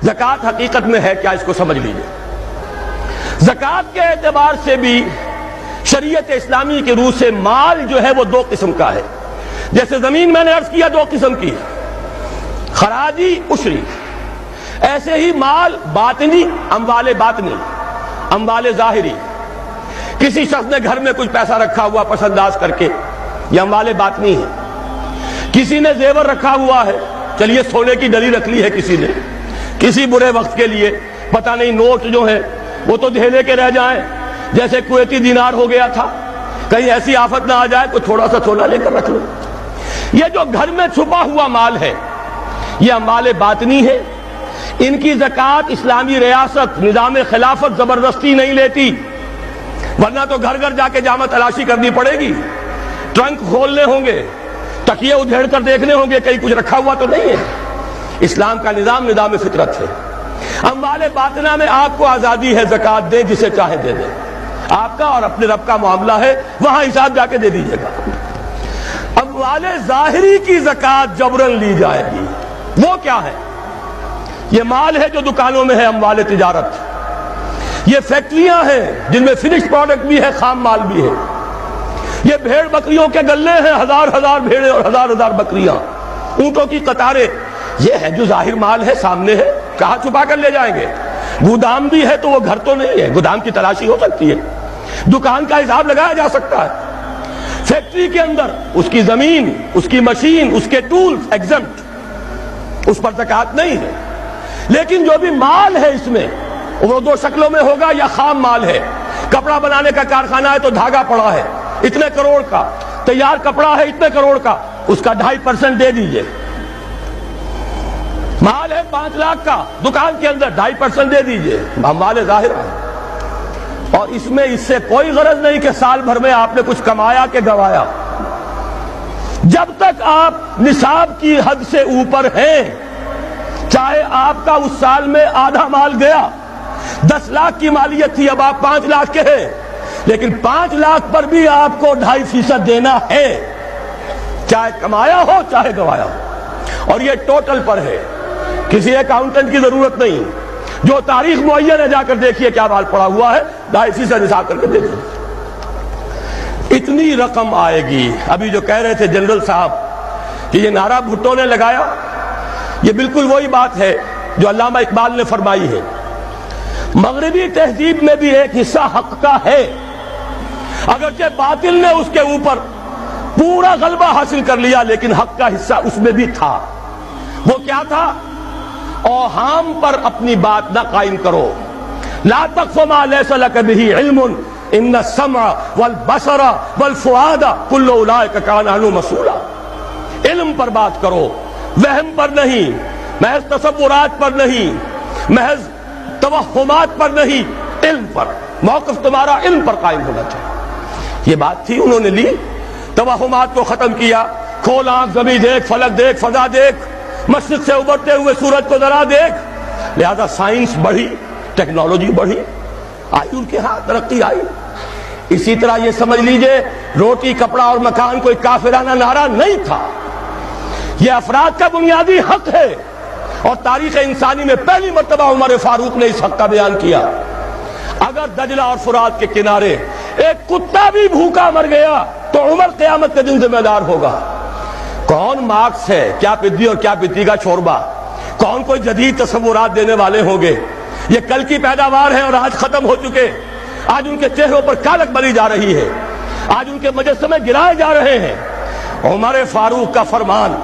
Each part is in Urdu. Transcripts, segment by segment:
زکوٰۃ حقیقت میں ہے کیا، اس کو سمجھ لیجئے۔ زکوٰۃ کے اعتبار سے بھی شریعت اسلامی کے روح سے مال جو ہے وہ دو قسم کا ہے۔ جیسے زمین میں نے عرض کیا دو قسم کی ہے، خراجی عشری، ایسے ہی مال باطنی، اموال باطنی، اموال ظاہری۔ کسی شخص نے گھر میں کچھ پیسہ رکھا ہوا پس انداز کر کے، یہ اموال باطنی ہے۔ کسی نے زیور رکھا ہوا ہے، چلیے سونے کی ڈلی رکھ لی ہے کسی نے، کسی برے وقت کے لیے، پتہ نہیں نوٹ جو ہے وہ تو دھیلے کے رہ جائیں، جیسے کویتی دینار ہو گیا تھا، کہیں ایسی آفت نہ آ جائے کوئی تھوڑا سا سونا لے کر رکھ لو۔ یہ جو گھر میں چھپا ہوا مال ہے یہ اموال باطنی ہے، ان کی زکوٰۃ اسلامی ریاست نظام خلافت زبردستی نہیں لیتی، ورنہ تو گھر گھر جا کے جامع تلاشی کرنی پڑے گی، ٹرنک کھولنے ہوں گے، تکیے ادھیڑ کر دیکھنے ہوں گے کہیں کچھ رکھا ہوا تو نہیں ہے۔ اسلام کا نظام نظام فطرت ہے۔ اموال باطنہ میں آپ کو آزادی ہے، زکوٰۃ دیں جسے چاہے دے دیں، آپ کا اور اپنے رب کا معاملہ ہے، وہاں حساب جا کے دے دیجیے گا۔ اموال ظاہری کی زکوٰۃ جبرن لی جائے گی۔ وہ کیا ہے؟ یہ مال ہے جو دکانوں میں ہے، اموال تجارت، یہ فیکٹریاں ہیں جن میں فنش پروڈکٹ بھی ہے، خام مال بھی ہے، یہ بھیڑ بکریوں کے گلے ہیں، ہزار ہزار بھیڑیں اور ہزار ہزار بکریاں، اونٹوں کی قطاریں، یہ ہے جو ظاہر مال ہے، سامنے ہے، کہاں چھپا کر لے جائیں گے؟ گودام بھی ہے تو وہ گھر تو نہیں ہے، گودام کی تلاشی ہو سکتی ہے، دکان کا حساب لگایا جا سکتا ہے۔ فیکٹری کے اندر اس کی زمین، اس کی مشین، اس کے ٹولز ایگزمپٹ، اس پر زکوٰۃ نہیں ہے۔ لیکن جو بھی مال ہے اس میں وہ دو شکلوں میں ہوگا، یا خام مال ہے، کپڑا بنانے کا کارخانہ ہے تو دھاگا پڑا ہے اتنے کروڑ کا، تیار کپڑا ہے اتنے کروڑ کا، اس کا 2.5% دے دیجئے۔ مال ہے 5 لاکھ کا، دکان کے اندر 2.5% دے دیجئے، مال ظاہر ہے۔ اور اس میں اس سے کوئی غرض نہیں کہ سال بھر میں آپ نے کچھ کمایا کہ گوایا، جب تک آپ نصاب کی حد سے اوپر ہیں، چاہے آپ کا اس سال میں آدھا مال گیا، 10 لاکھ کی مالیت تھی، اب آپ 5 لاکھ کے ہیں، لیکن 5 لاکھ پر بھی آپ کو 2.5% دینا ہے، چاہے کمایا ہو چاہے گوایا ہو۔ اور یہ ٹوٹل پر ہے، کسی اکاؤنٹنٹ کی ضرورت نہیں، جو تاریخ معین ہے جا کر دیکھیے کیا مال پڑا ہوا ہے، 2.5% حساب کر کے دیکھیے، اتنی رقم آئے گی۔ ابھی جو کہہ رہے تھے جنرل صاحب کہ یہ نعرہ بھٹو نے لگایا، یہ بالکل وہی بات ہے جو علامہ اقبال نے فرمائی ہے، مغربی تہذیب میں بھی ایک حصہ حق کا ہے، اگرچہ باطل نے اس کے اوپر پورا غلبہ حاصل کر لیا، لیکن حق کا حصہ اس میں بھی تھا۔ وہ کیا تھا؟ اوہام پر اپنی بات نہ قائم کرو، لا تقف ما لیس لک بہ علم ان السمع والبصر والفؤاد کل اولئک کان عنہ مسئولا۔ علم پر بات کرو، وہم پر نہیں، محض تصورات پر نہیں، محض توہمات پر نہیں، علم پر، موقف تمہارا علم پر قائم ہونا چاہیے۔ یہ بات تھی، انہوں نے لی، توہمات کو ختم کیا، کھول آنکھ، زمین دیکھ، فلک دیکھ، فضا دیکھ، مشرق سے ابھرتے ہوئے سورج کو ذرا دیکھ۔ لہذا سائنس بڑھی، ٹیکنالوجی بڑھی، آئی ان کے ہاں ترقی آئی۔ اسی طرح یہ سمجھ لیجئے روٹی، کپڑا اور مکان کوئی کافرانہ نعرہ نہیں تھا، یہ افراد کا بنیادی حق ہے، اور تاریخ انسانی میں پہلی مرتبہ عمر فاروق نے اس حق کا بیان کیا۔ اگر دجلہ اور فرات کے کنارے ایک کتا بھی بھوکا مر گیا تو عمر قیامت کے دن ذمہ دار ہوگا۔ کون مارکس ہے، کیا پدی اور کیا پتی کا شوربہ، کون کوئی جدید تصورات دینے والے ہوں گے؟ یہ کل کی پیداوار ہے اور آج ختم ہو چکے، آج ان کے چہروں پر کالک بری جا رہی ہے، آج ان کے مجسمے گرائے جا رہے ہیں۔ عمر فاروق کا فرمان،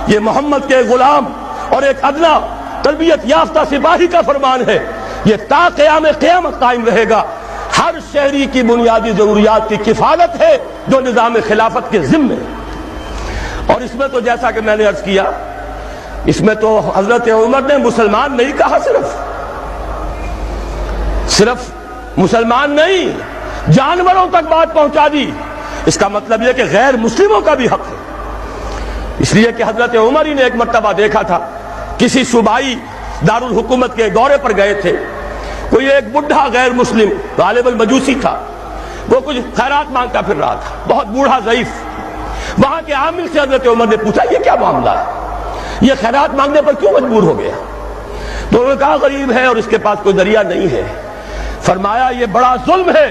یہ محمد کے غلام اور ایک ادنا تربیت یافتہ سپاہی کا فرمان ہے، یہ تا قیام قیامت قائم رہے گا۔ ہر شہری کی بنیادی ضروریات کی کفالت ہے جو نظام خلافت کے ذمے ہے۔ اور اس میں تو جیسا کہ میں نے عرض کیا، اس میں تو حضرت عمر نے مسلمان نہیں کہا، صرف مسلمان نہیں، جانوروں تک بات پہنچا دی۔ اس کا مطلب یہ کہ غیر مسلموں کا بھی حق ہے، اس لیے کہ حضرت عمر ہی نے ایک مرتبہ دیکھا تھا، کسی صوبائی دارالحکومت کے دورے پر گئے تھے، کوئی ایک بڑھا غیر مسلم غالب المجوسی تھا، وہ کچھ خیرات مانگتا پھر رہا تھا، بہت بوڑھا ضعیف۔ وہاں کے عامل سے حضرت عمر نے پوچھا یہ کیا معاملہ ہے، یہ خیرات مانگنے پر کیوں مجبور ہو گیا؟ تو انہوں نے کہا غریب ہے اور اس کے پاس کوئی ذریعہ نہیں ہے. فرمایا یہ بڑا ظلم ہے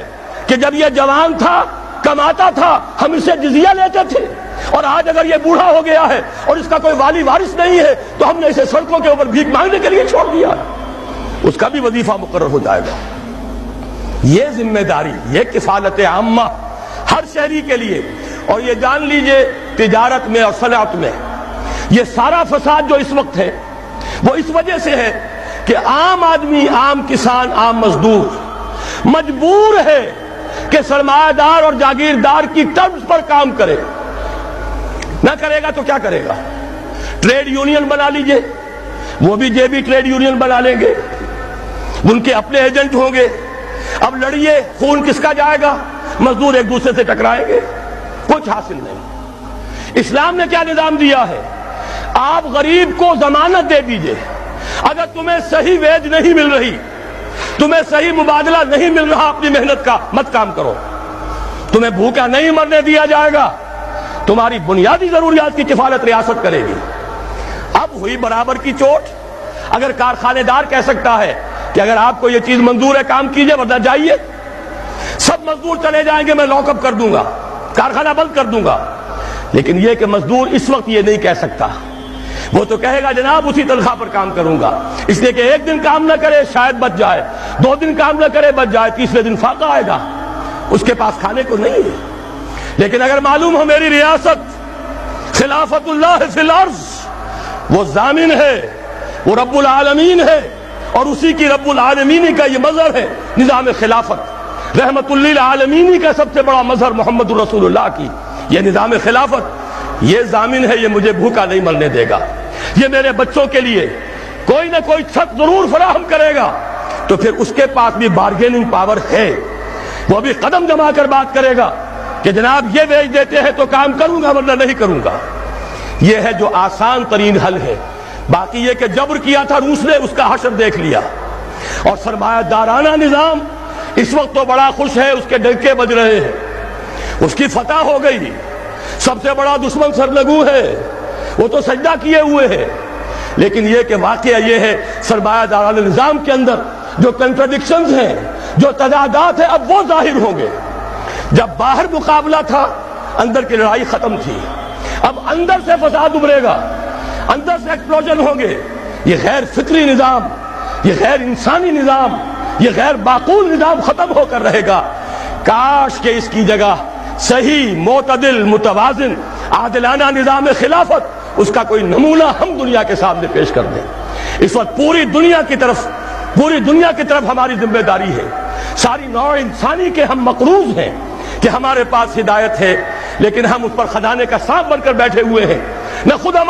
کہ جب یہ جوان تھا کماتا تھا ہم اسے جزیہ لیتے تھے، اور آج اگر یہ بوڑھا ہو گیا ہے اور اس کا کوئی والی وارث نہیں ہے تو ہم نے اسے سڑکوں کے اوپر بھیک مانگنے کے لیے چھوڑ دیا. اس کا بھی وظیفہ مقرر ہو جائے گا. یہ ذمہ داری، یہ کفالت عامہ ہر شہری کے لیے. اور یہ جان لیجئے تجارت میں اور صنعت میں یہ سارا فساد جو اس وقت ہے وہ اس وجہ سے ہے کہ عام آدمی، عام کسان، عام مزدور مجبور ہے کہ سرمایہ دار اور جاگیردار کی طرز پر کام کرے. نہ کرے گا تو کیا کرے گا؟ ٹریڈ یونین بنا لیجئے، وہ بھی جے بی ٹریڈ یونین بنا لیں گے، ان کے اپنے ایجنٹ ہوں گے. اب لڑیے، خون کس کا جائے گا؟ مزدور ایک دوسرے سے ٹکرائیں گے، کچھ حاصل نہیں. اسلام نے کیا نظام دیا ہے؟ آپ غریب کو ضمانت دے دیجئے، اگر تمہیں صحیح ویج نہیں مل رہی، تمہیں صحیح مبادلہ نہیں مل رہا اپنی محنت کا، مت کام کرو. تمہیں بھوکا نہیں مرنے دیا جائے گا، تمہاری بنیادی ضروریات کی کفالت ریاست کرے گی. اب ہوئی برابر کی چوٹ. اگر کارخانے دار کہہ سکتا ہے کہ اگر آپ کو یہ چیز منظور ہے کام کیجئے ورنہ جائیے، سب مزدور چلے جائیں گے، میں لاک اپ کر دوں گا، کارخانہ بند کر دوں گا. لیکن یہ کہ مزدور اس وقت یہ نہیں کہہ سکتا. وہ تو کہے گا جناب اسی تنخواہ پر کام کروں گا، اس لیے کہ ایک دن کام نہ کرے شاید بچ جائے، 2 دن کام نہ کرے بچ جائے، تیسرے دن فاقہ آئے گا، اس کے پاس کھانے کو نہیں ہے. لیکن اگر معلوم ہو میری ریاست خلافت اللہ فی الارض، وہ ضامن ہے، وہ رب العالمین ہے، اور اسی کی رب العالمینی کا یہ مظہر ہے نظام خلافت. رحمت للعالمینی کا سب سے بڑا مظہر محمد رسول اللہ کی یہ نظام خلافت، یہ ضامن ہے، یہ مجھے بھوکا نہیں مرنے دے گا، یہ میرے بچوں کے لیے کوئی نہ کوئی چھت ضرور فراہم کرے گا. تو پھر اس کے پاس بھی بارگیننگ پاور ہے، وہ بھی قدم جما کر بات کرے گا کہ جناب یہ بیچ دیتے ہیں تو کام کروں گا ورنہ نہیں کروں گا. یہ ہے جو آسان ترین حل ہے. باقی یہ کہ جبر کیا تھا روس نے، اس کا حشر دیکھ لیا. اور سرمایہ دارانہ نظام اس وقت تو بڑا خوش ہے، اس کے ڈنکے بج رہے ہیں، اس کی فتح ہو گئی. سب سے بڑا دشمن سرنگو ہے، وہ تو سجدہ کیے ہوئے ہے. لیکن یہ کہ واقعہ یہ ہے سرمایہ دارانہ نظام کے اندر جو کنٹرڈکشنز ہیں، جو تضادات ہیں، اب وہ ظاہر ہوں گے. جب باہر مقابلہ تھا اندر کی لڑائی ختم تھی، اب اندر سے فساد ابھرے گا، اندر سے ایکسپلوژن ہوں گے. یہ غیر فطری نظام، یہ غیر انسانی نظام، یہ غیر معقول نظام ختم ہو کر رہے گا. کاش کہ اس کی جگہ صحیح، معتدل، متوازن، عادلانہ نظام خلافت، اس کا کوئی نمونہ ہم دنیا کے سامنے پیش کر دیں. اس وقت پوری دنیا کی طرف ہماری ذمہ داری ہے. ساری نوع انسانی کے ہم مقروض ہیں کہ ہمارے پاس ہدایت ہے، لیکن ہم اس پر خزانے کا سانپ بن کر بیٹھے ہوئے ہیں، نہ خود عمل